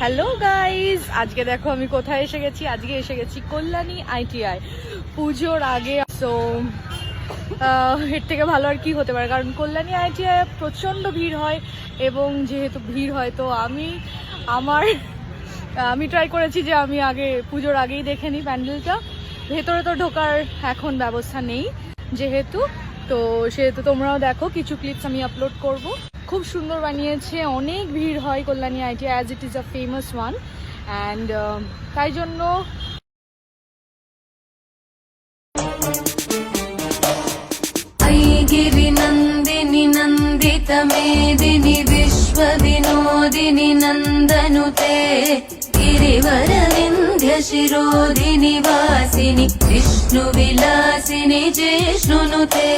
Hello guys, আজকে দেখো আমি কোথায় এসে গেছি। আজকে এসে গেছি কল্যাণী আইটিআই পুজোর আগে। সো এর থেকে ভালো আর কি হতে পারে, কারণ কল্যাণী আইটিআই প্রচণ্ড ভিড় হয় এবং যেহেতু ভিড় হয় তো আমি ট্রাই করেছি যে আমি আগে পুজোর আগেই দেখে নিই প্যান্ডেলটা। ভেতরে তো ঢোকার এখন ব্যবস্থা নেই সেহেতু তোমরাও দেখো, কিছু ক্লিপস আমি আপলোড করব। খুব সুন্দর বানিয়েছে, অনেক ভিড় হয় Kalyani ITI as it is a famous one, and তাই জন্য गिरिनन्दिनि नन्दितमेदिनि विश्वविनोदिनि नन्दनुते गिरिवरविन्ध्यशिरोधिनि वासिनि विष्णुविलासिनि जिष्णुनुते।